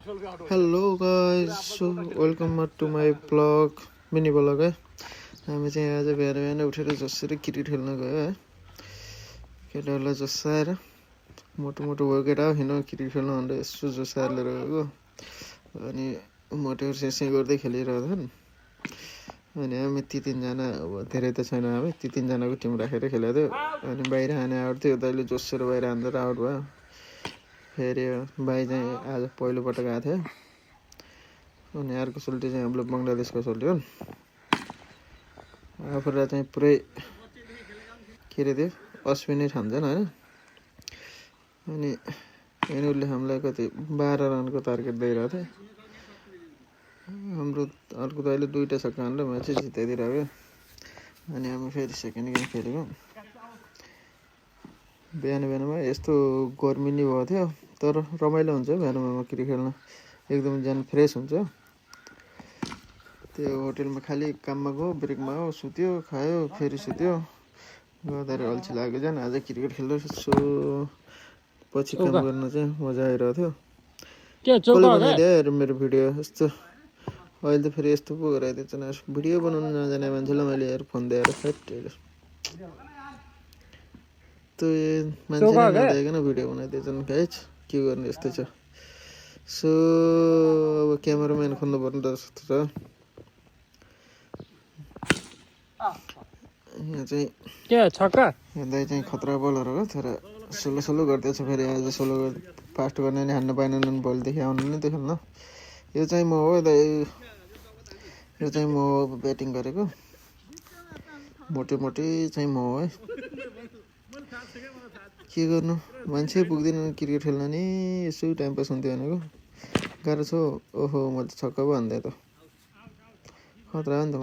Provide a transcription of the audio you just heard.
Hello guys, so welcome to my blog, mini blog है। हामी चाहिँ आज बिहान बिहान उठेर जसरी क्रिकेट खेल्न गयो है। केटाहरूलाई जसाएर मोटो मोटो भयो केटा हिँड क्रिकेट खेल्न भनेर यसो जसाएर लिएर गएको। अनि मोटेर सेसे गर्दै खेलिरहेछन्। अनि हामी ती तीनजना, अब धेरै त छैन, हामी ती तीनजनाको टिम राखेर खेलेको थियो। अनि बाहिर हाने आउट थियो, दाइले जोसेर बाहिर हान्दा आउट भयो। फेरि भाइ चाहिँ आज पहिलोपटक आएको थियो। अनि अर्को सोल्टी चाहिँ हाम्रो बङ्गलादेशको सोल्टी हो। आफूलाई चाहिँ पुरै के अरे त्यो अश्विनै ठान्छन् होइन। अनि उसले हामीलाई कति 12 रनको टार्गेट दिइरहेको थियो। हाम्रो अर्को दाइले 2टा छक्का हानेर म्याच जिताइदिइरहेको। अनि हामी फेरि सेकेन्ड गेम खेलेको। बिहान बिहानमा यस्तो गर्मी नै भएको थियो, तर रमाइलो हुन्छ बिहान बिहानमा क्रिकेट खेल्न, एकदम ज्यान फ्रेस हुन्छ। त्यो होटेलमा खालि काममा गयो, ब्रेकमा आयो, सुत्यो, खायो, फेरि सुत्यो, गर्दाखेरि अल्छी लाग्यो झन्। आज क्रिकेट खेल्दा यसो पछि काम गर्न चाहिँ मजा आइरहेको थियो। कसले बनाइदियो हेर मेरो भिडियो यस्तो। अहिले त फेरि यस्तो पो गराइदिएछ न, भिडियो बनाउनु नजाने मान्छेलाई मैले हेर फोन दिएर फ्याट त्यो मान्छेले नदिइकन भिडियो बनाइदिएछन् गाइज, के गर्ने यस्तो छ। सो अब क्यामेराम्यान खोज्नु पर्ने जस्तो छ। यहाँ चाहिँ दाइ चाहिँ खतरा बलर हो, तर सोलो गर्दैछ। फेरि आज सोलो फास्ट गर्ने नि हान्न पाएन, भोलिदेखि आउनु नि त्यो खेल्न। यो चाहिँ म हो दाइ, यो चाहिँ म ब्याटिङ गरेको, मोटे चाहिँ म हो है। के गर्नु, मान्छे पुग्दैन क्रिकेट खेल्न नि, यसो टाइम पास हुन्थ्यो भनेको। गाह्रो छ। ओहो, म त छक्का पो हान्दै त, खतरा हो नि त।